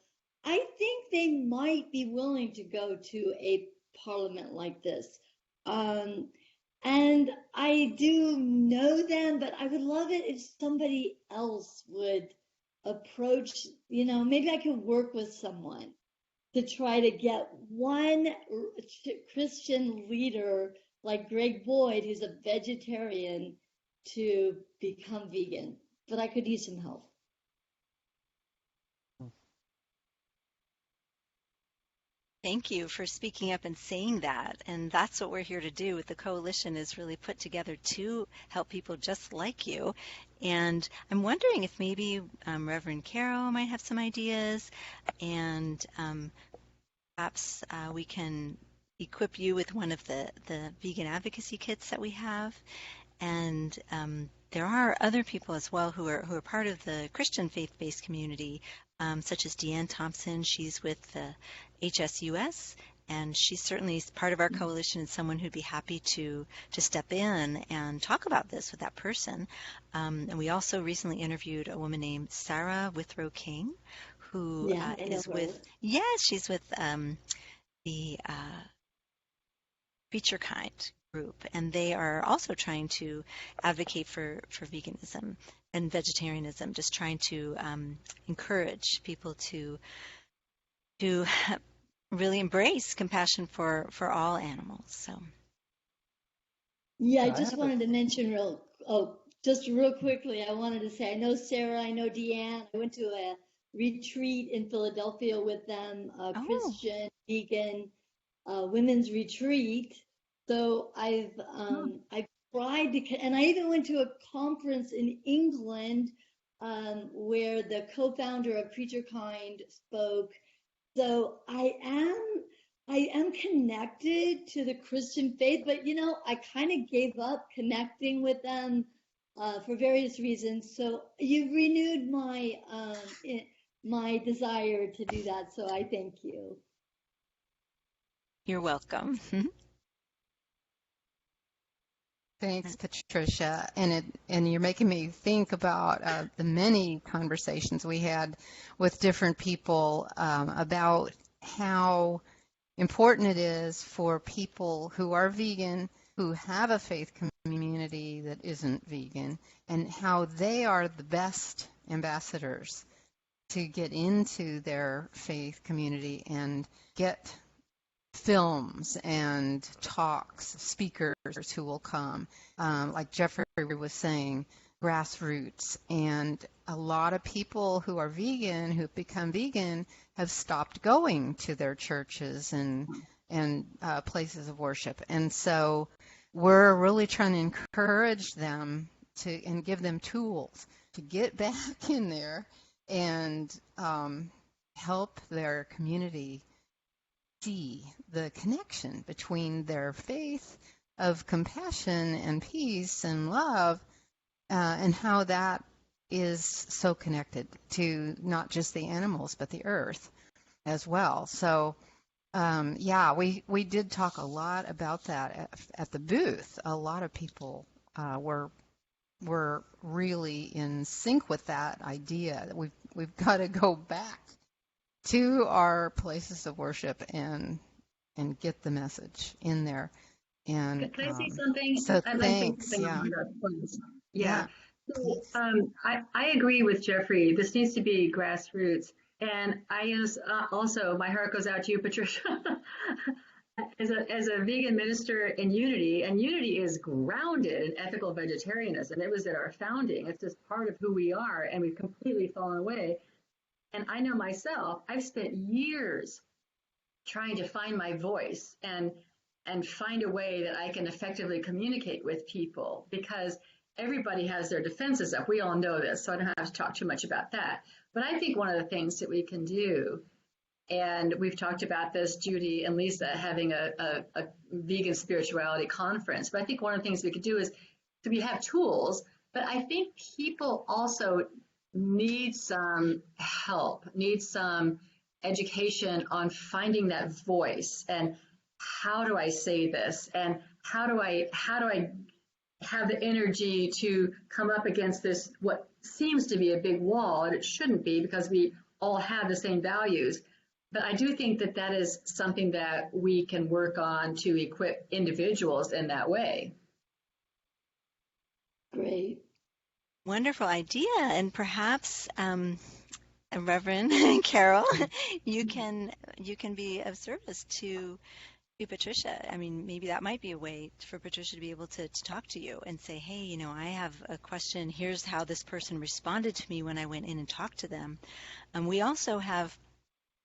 I think they might be willing to go to a parliament like this. Um, and I do know them, but I would love it if somebody else would approach, maybe I could work with someone to try to get one Christian leader like Greg Boyd, who's a vegetarian, to become vegan. But I could use some help. Thank you for speaking up and saying that. And that's what we're here to do with the coalition, is really put together to help people just like you. And I'm wondering if maybe Reverend Caro might have some ideas, and perhaps we can equip you with one of the vegan advocacy kits that we have. And there are other people as well who are part of the Christian faith-based community, such as Deanne Thompson. She's with the HSUS, and she's certainly part of our coalition and someone who'd be happy to step in and talk about this with that person. And we also recently interviewed a woman named Sarah Withrow King, who is with, yes, she's with the Creature Kind group, and they are also trying to advocate for veganism and vegetarianism, just trying to encourage people to really embrace compassion for all animals. So yeah, I just wanted to mention just real quickly, I wanted to say, I know Sarah, I know Deanne. I went to a retreat in Philadelphia with them, a Christian vegan women's retreat. So I've tried to, and I even went to a conference in England where the co-founder of Creature Kind spoke. So I am connected to the Christian faith, but I kind of gave up connecting with them for various reasons. So you've renewed my desire to do that. So I thank you. you're welcome. Thanks, Patricia. And you're making me think about the many conversations we had with different people about how important it is for people who are vegan, who have a faith community that isn't vegan, and how they are the best ambassadors to get into their faith community and get films and talks, speakers who will come, like Jeffrey was saying, grassroots. And a lot of people who are vegan, who've become vegan, have stopped going to their churches and places of worship. And so we're really trying to encourage them and give them tools to get back in there and help their community see the connection between their faith of compassion and peace and love, and how that is so connected to not just the animals but the earth as well. So we did talk a lot about that at the booth. A lot of people were really in sync with that idea that we've got to go back to our places of worship and get the message in there. And can I say something? So I'd thanks. Like to say Yeah. Yeah. So, I agree with Jeffrey. This needs to be grassroots. And I use also, my heart goes out to you, Patricia, as a vegan minister in Unity, and Unity is grounded in ethical vegetarianism. It was at our founding. It's just part of who we are, and we've completely fallen away. And I know myself, I've spent years trying to find my voice and find a way that I can effectively communicate with people, because everybody has their defenses up. We all know this, so I don't have to talk too much about that. But I think one of the things that we can do, and we've talked about this, Judy and Lisa, having a vegan spirituality conference, but I think one of the things we could do is, so we have tools, but I think people also need some help, need some education on finding that voice and how do I say this and how do I have the energy to come up against this, what seems to be a big wall, and it shouldn't be because we all have the same values. But I do think that that is something that we can work on to equip individuals in that way. Great. Wonderful idea. And perhaps, Reverend Carol, you can be of service to Patricia. I mean, maybe that might be a way for Patricia to be able to talk to you and say, hey, I have a question. Here's how this person responded to me when I went in and talked to them. We also have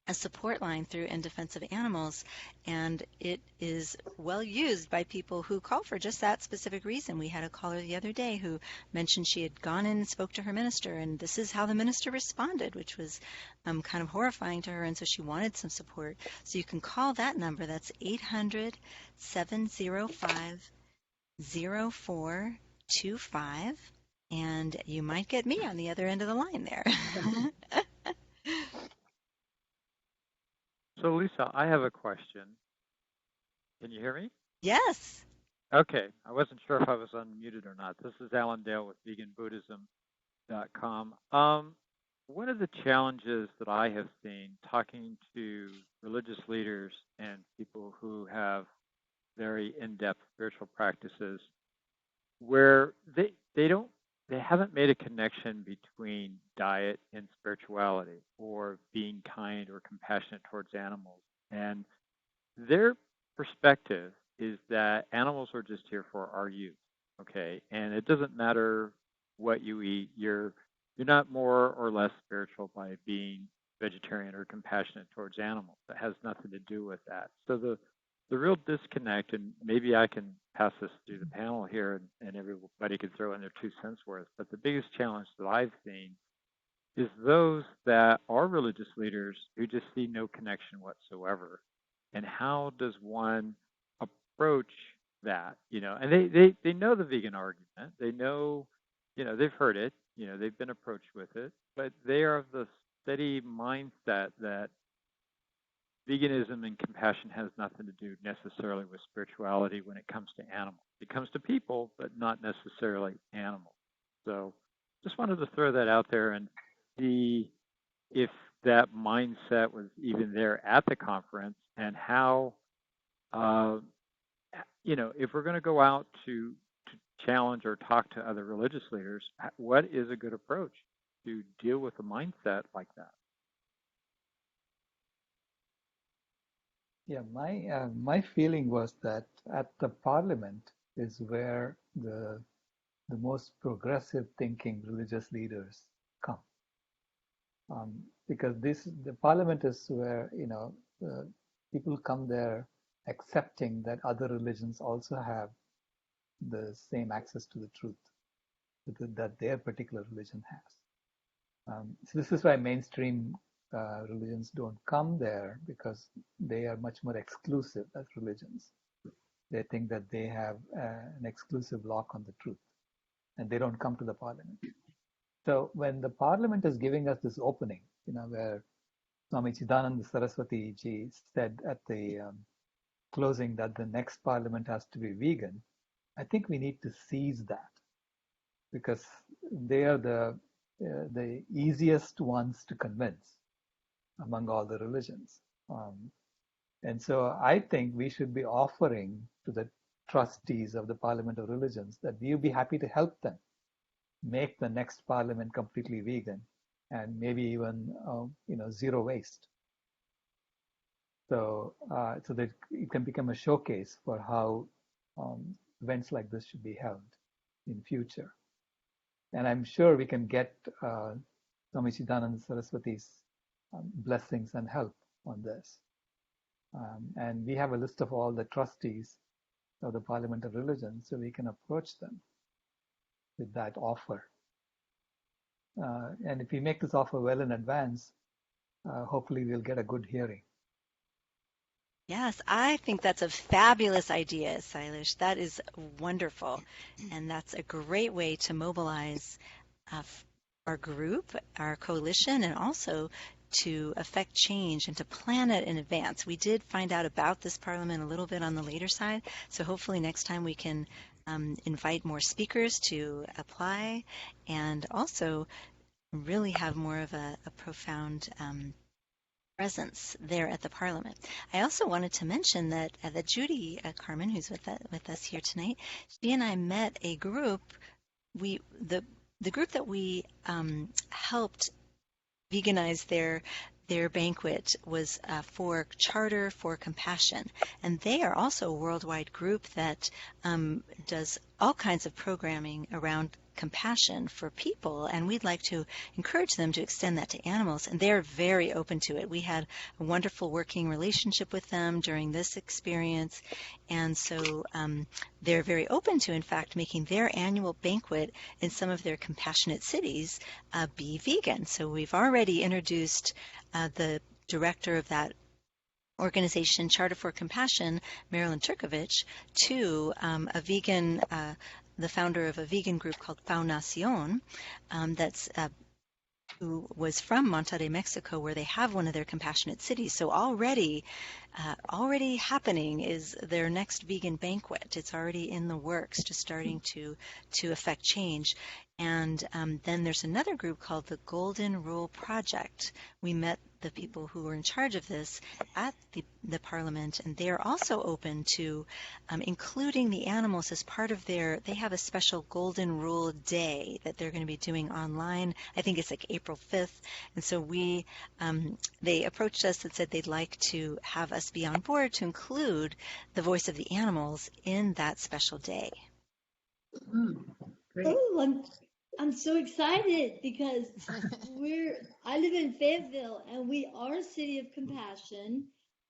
a support line through In Defense of Animals, and it is well used by people who call for just that specific reason. We had a caller the other day who mentioned she had gone in and spoke to her minister, and this is how the minister responded, which was kind of horrifying to her, and so she wanted some support. So you can call that number. That's 800-705-0425, and you might get me on the other end of the line there. So, Lisa, I have a question. Can you hear me? Yes. Okay. I wasn't sure if I was unmuted or not. This is Alan Dale with veganbuddhism.com. One of the challenges that I have seen talking to religious leaders and people who have very in-depth spiritual practices where they haven't made a connection between diet and spirituality or being kind or compassionate towards animals. And their perspective is that animals are just here for our use, okay? And it doesn't matter what you eat. You're not more or less spiritual by being vegetarian or compassionate towards animals. That has nothing to do with that. So the real disconnect, and maybe I can pass this through the panel here and everybody can throw in their 2 cents worth, but the biggest challenge that I've seen is those that are religious leaders who just see no connection whatsoever. And how does one approach that? And they know the vegan argument. They know, they've heard it, they've been approached with it, but they are of the steady mindset that veganism and compassion has nothing to do necessarily with spirituality when it comes to animals. It comes to people, but not necessarily animals. So just wanted to throw that out there and see if that mindset was even there at the conference and how, if we're going to go out to challenge or talk to other religious leaders, what is a good approach to deal with a mindset like that? Yeah, my feeling was that at the parliament is where the most progressive thinking religious leaders come, because the parliament is where people come there accepting that other religions also have the same access to the truth that their particular religion has. So this is why mainstream religions don't come there, because they are much more exclusive as religions. They think that they have an exclusive lock on the truth, and they don't come to the parliament. So when the parliament is giving us this opening, where Swami Chidananda Saraswati ji said at the closing that the next parliament has to be vegan, I think we need to seize that, because they are the easiest ones to convince among all the religions. And so I think we should be offering to the trustees of the Parliament of Religions that we'll be happy to help them make the next parliament completely vegan and maybe even zero waste. So that it can become a showcase for how events like this should be held in future. And I'm sure we can get Swami Chidananda Saraswati's blessings and help on this. And we have a list of all the trustees of the Parliament of Religion, so we can approach them with that offer. And if we make this offer well in advance, hopefully we'll get a good hearing. Yes, I think that's a fabulous idea, Silesh. That is wonderful. And that's a great way to mobilize our group, our coalition, and also to affect change and to plan it in advance. We did find out about this parliament a little bit on the later side, so hopefully next time we can invite more speakers to apply and also really have more of a profound presence there at the Parliament. I also wanted to mention that that Judy Carmen, who's with us here tonight, she and I met a group. The group that we helped veganize their banquet was for Charter for Compassion, and they are also a worldwide group that does all kinds of programming around compassion for people, and we'd like to encourage them to extend that to animals, and they're very open to it. We had a wonderful working relationship with them during this experience, and so they're very open to, in fact, making their annual banquet in some of their compassionate cities be vegan. So we've already introduced the director of that organization, Charter for Compassion, Marilyn Turkovich, to a vegan, the founder of a vegan group called Faunacion, that's who was from Monterrey, Mexico, where they have one of their compassionate cities. So already happening is their next vegan banquet. It's already in the works, just starting to affect change. And then there's another group called the Golden Rule Project. We met the people who were in charge of this at the Parliament, and they are also open to including the animals as part of they have a special Golden Rule Day that they're going to be doing online. I think it's like April 5th. And so they approached us and said they'd like to have us be on board to include the voice of the animals in that special day. Great. Oh, I'm so excited because I live in Fayetteville and we are a city of compassion,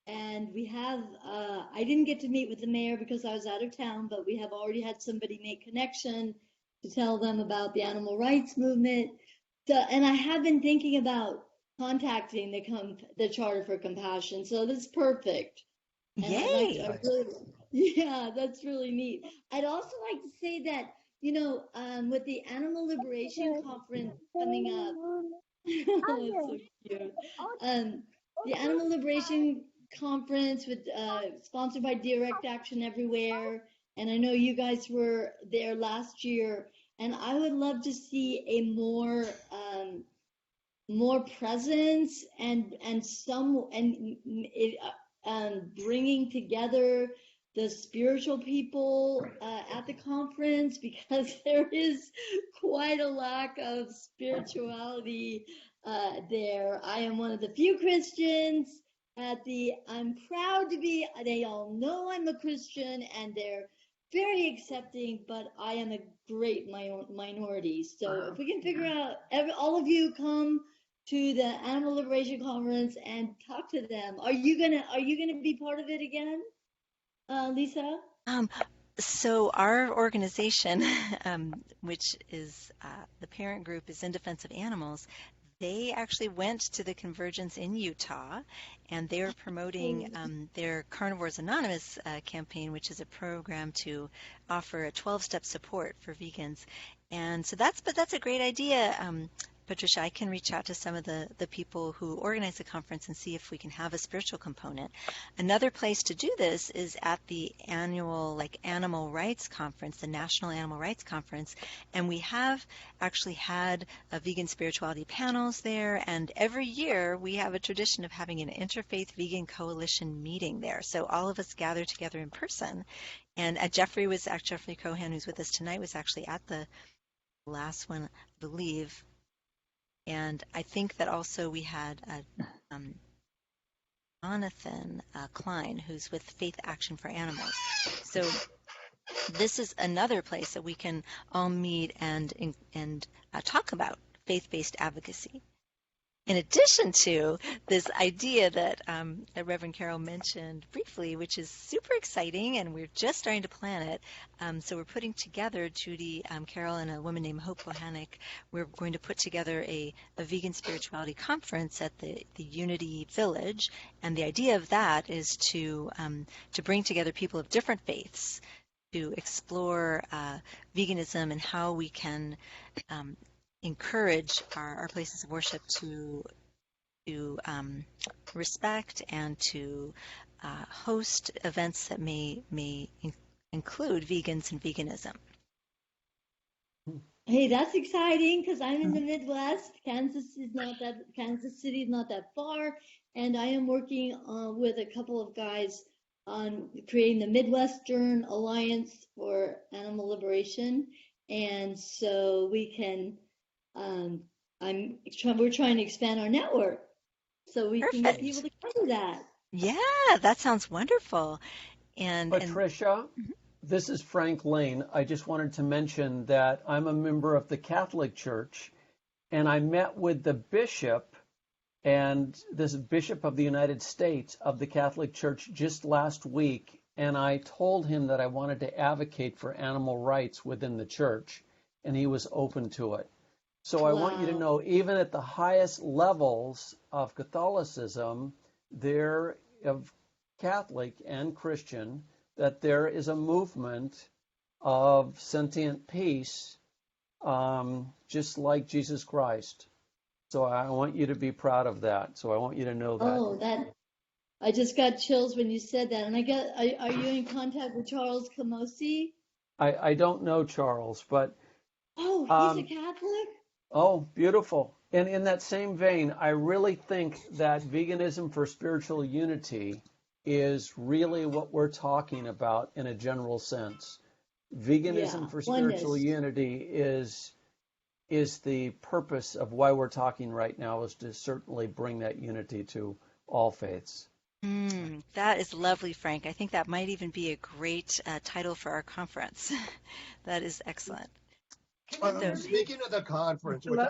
and we have I didn't get to meet with the mayor because I was out of town, but we have already had somebody make connection to tell them about the animal rights movement. So, and I have been thinking about contacting the Charter for Compassion, so this is perfect. And Yay! yeah, that's really neat. I'd also like to say that, with the Animal Liberation Conference coming up, it's so cute. The Animal Liberation Conference sponsored by Direct Action Everywhere, and I know you guys were there last year, and I would love to see a more presence and bringing together the spiritual people at the conference, because there is quite a lack of spirituality there. I am one of the few Christians I'm proud to be, they all know I'm a Christian and they're very accepting, but I am a great minority. So if we can figure out, all of you come to the Animal Liberation Conference and talk to them. Are you gonna be part of it again, Lisa? So our organization, which is the parent group, is In Defense of Animals. They actually went to the Convergence in Utah, and they're promoting their Carnivores Anonymous campaign, which is a program to offer a 12-step support for vegans. And so that's a great idea. Patricia, I can reach out to some of the people who organize the conference and see if we can have a spiritual component. Another place to do this is at the annual Animal Rights Conference, the National Animal Rights Conference, and we have actually had vegan spirituality panels there, and every year we have a tradition of having an Interfaith Vegan Coalition meeting there. So all of us gather together in person, and Jeffrey Cohen, who's with us tonight, was actually at the last one, I believe. And I think that also we had Jonathan Klein, who's with Faith Action for Animals. So this is another place that we can all meet and talk about faith-based advocacy. In addition to this idea that Reverend Carol mentioned briefly, which is super exciting, and we're just starting to plan it. So we're putting together, Judy, Carol, and a woman named Hope Bohannic, we're going to put together a vegan spirituality conference at the Unity Village. And the idea of that is to bring together people of different faiths to explore veganism and how we can encourage our places of worship to to respect and to host events that may include vegans and veganism. Hey, that's exciting because I'm in the Midwest. Kansas City is not that far, and I am working with a couple of guys on creating the Midwestern Alliance for Animal Liberation, and so we can. We're trying to expand our network so we can get people Perfect. to cover that. Yeah, that sounds wonderful. And Patricia, this is Frank Lane. I just wanted to mention that I'm a member of the Catholic Church, and I met with the bishop, and this bishop of the United States of the Catholic Church just last week, and I told him that I wanted to advocate for animal rights within the church, and he was open to it. So I want you to know, even at the highest levels of Catholicism, there of Catholic and Christian, that there is a movement of sentient peace, just like Jesus Christ. So I want you to be proud of that. So I want you to know that. Oh, I just got chills when you said that. And are you in contact with Charles Camosi? I don't know Charles, but oh, he's a Catholic. Oh, beautiful. And in that same vein, I really think that veganism for spiritual unity is really what we're talking about in a general sense. Veganism for spiritual unity is the purpose of why we're talking right now, is to certainly bring that unity to all faiths. That is lovely, Frank. I think that might even be a great title for our conference. That is excellent. Speaking of the conference, which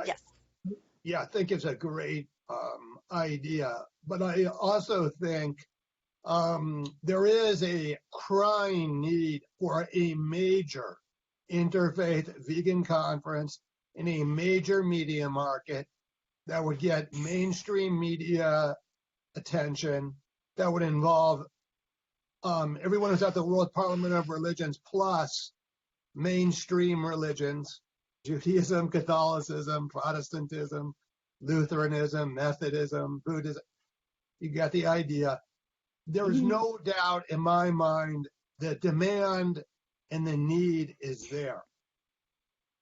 I think is a great idea, but I also think there is a crying need for a major interfaith vegan conference in a major media market that would get mainstream media attention, that would involve everyone who's at the World Parliament of Religions plus mainstream religions, Judaism, Catholicism, Protestantism, Lutheranism, Methodism, Buddhism. You get the idea. There is no doubt in my mind that demand and the need is there.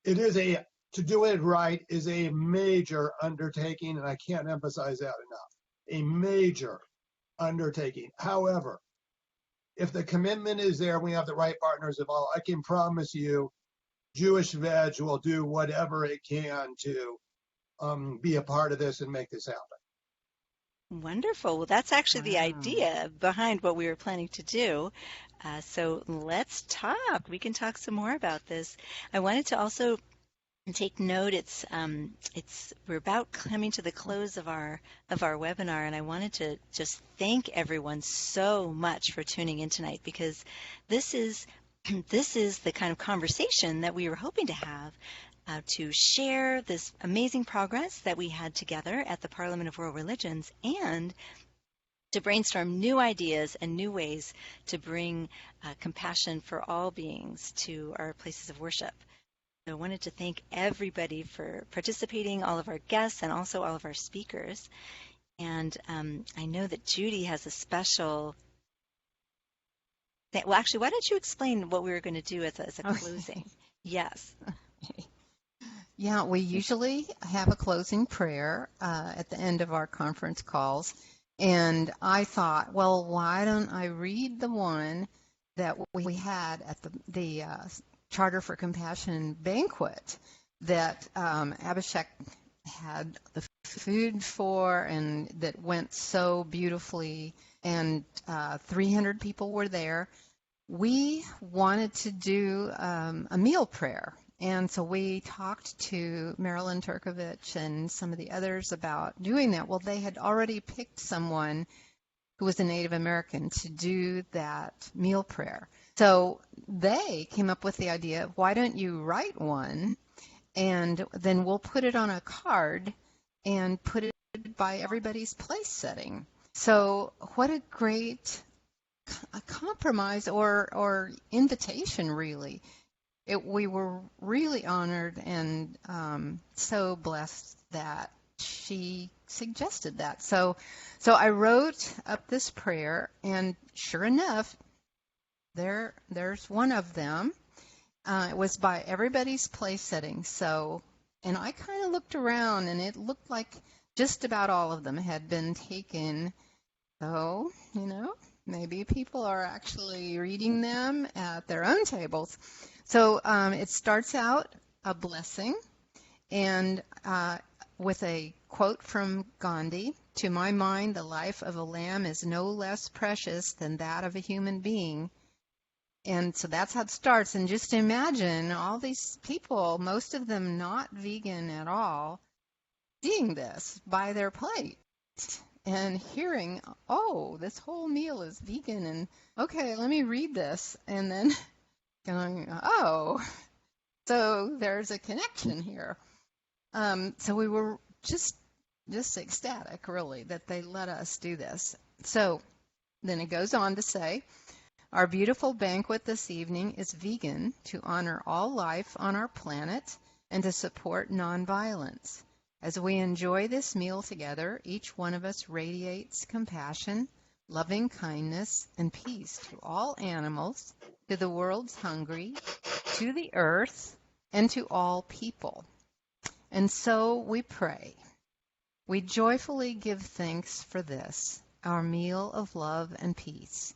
To do it right is a major undertaking, and I can't emphasize that enough. A major undertaking. However, if the commitment is there, we have the right partners involved, I can promise you Jewish Veg will do whatever it can to be a part of this and make this happen. Wonderful. Well, that's actually the idea behind what we were planning to do. So let's talk. We can talk some more about this. I wanted to also take note. We're about coming to the close of our webinar, and I wanted to just thank everyone so much for tuning in tonight, because this is the kind of conversation that we were hoping to have to share this amazing progress that we had together at the Parliament of World Religions, and to brainstorm new ideas and new ways to bring compassion for all beings to our places of worship. So I wanted to thank everybody for participating, all of our guests and also all of our speakers. And I know that Judy has a special... Well, actually, why don't you explain what we were going to do as a closing? Yes. Okay. Yeah, we usually have a closing prayer at the end of our conference calls. And I thought, well, why don't I read the one that we had at the Charter for Compassion banquet that Abhishek had the food for, and that went so beautifully, and 300 people were there. We wanted to do a meal prayer. And so we talked to Marilyn Turkovich and some of the others about doing that. Well, they had already picked someone who was a Native American to do that meal prayer. So they came up with the idea, why don't you write one, and then we'll put it on a card and put it by everybody's place setting. So what a great compromise or invitation, really. We were really honored and so blessed that she suggested that. So I wrote up this prayer, and sure enough, there's one of them. It was by everybody's place setting. So, and I kind of looked around, and it looked like just about all of them had been taken. So, maybe people are actually reading them at their own tables. So it starts out a blessing, and with a quote from Gandhi: "To my mind, the life of a lamb is no less precious than that of a human being." And so that's how it starts. And just imagine all these people, most of them not vegan at all, seeing this by their plate and hearing, oh, this whole meal is vegan. And okay, let me read this. And then going, oh, so there's a connection here. So we were just ecstatic, really, that they let us do this. So then it goes on to say, our beautiful banquet this evening is vegan to honor all life on our planet and to support nonviolence. As we enjoy this meal together, each one of us radiates compassion, loving kindness, and peace to all animals, to the world's hungry, to the earth, and to all people. And so we pray. We joyfully give thanks for this, our meal of love and peace.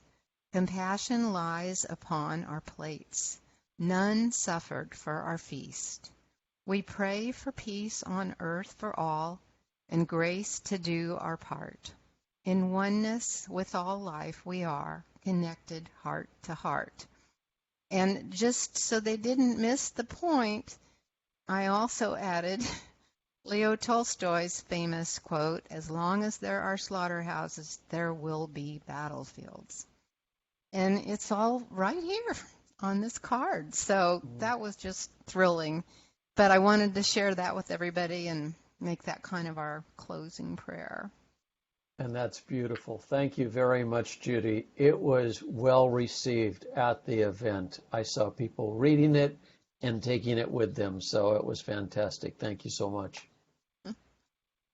Compassion lies upon our plates. None suffered for our feast. We pray for peace on earth for all and grace to do our part. In oneness with all life we are, connected heart to heart. And just so they didn't miss the point, I also added Leo Tolstoy's famous quote, "As long as there are slaughterhouses, there will be battlefields." And it's all right here on this card. So that was just thrilling. But I wanted to share that with everybody and make that kind of our closing prayer. And that's beautiful. Thank you very much, Judy. It was well received at the event. I saw people reading it and taking it with them. So it was fantastic. Thank you so much. Thanks,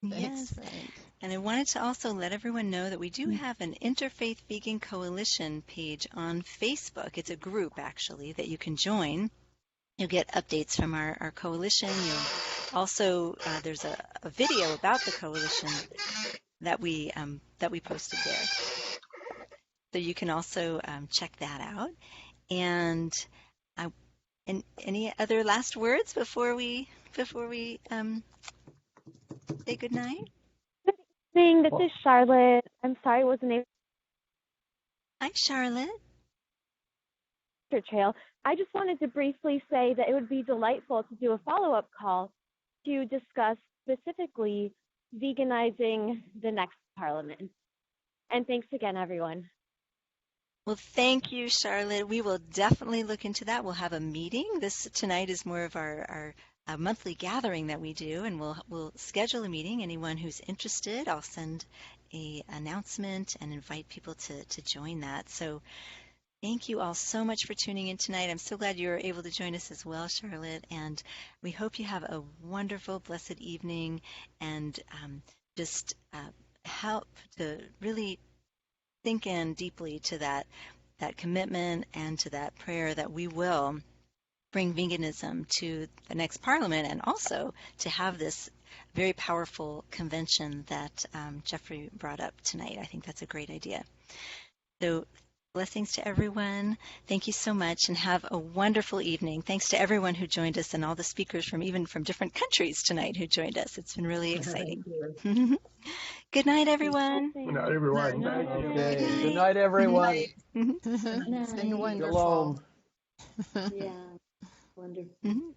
Yes. Frank. And I wanted to also let everyone know that we do have an Interfaith Vegan Coalition page on Facebook. It's a group, actually, that you can join. You'll get updates from our coalition. You'll also, there's a video about the coalition that we posted there. So you can also check that out. And any other last words before we say goodnight? This is Charlotte. I'm sorry I wasn't able Hi, Charlotte. to trail. I just wanted to briefly say that it would be delightful to do a follow-up call to discuss specifically veganizing the next parliament. And thanks again, everyone. Well, thank you, Charlotte. We will definitely look into that. We'll have a meeting. Tonight is more of our monthly gathering that we do, and we'll schedule a meeting. Anyone who's interested, I'll send an announcement and invite people to join that. So thank you all so much for tuning in tonight. I'm so glad you were able to join us as well, Charlotte, and we hope you have a wonderful, blessed evening, and just help to really sink in deeply to that commitment and to that prayer that we will bring veganism to the next parliament, and also to have this very powerful convention that Jeffrey brought up tonight. I think that's a great idea. So blessings to everyone. Thank you so much, and have a wonderful evening. Thanks to everyone who joined us and all the speakers from different countries tonight who joined us. It's been really exciting. Good night, everyone. Good night, everyone. Okay. Good night, everyone. It's been wonderful. Shalom. Yeah, wonderful.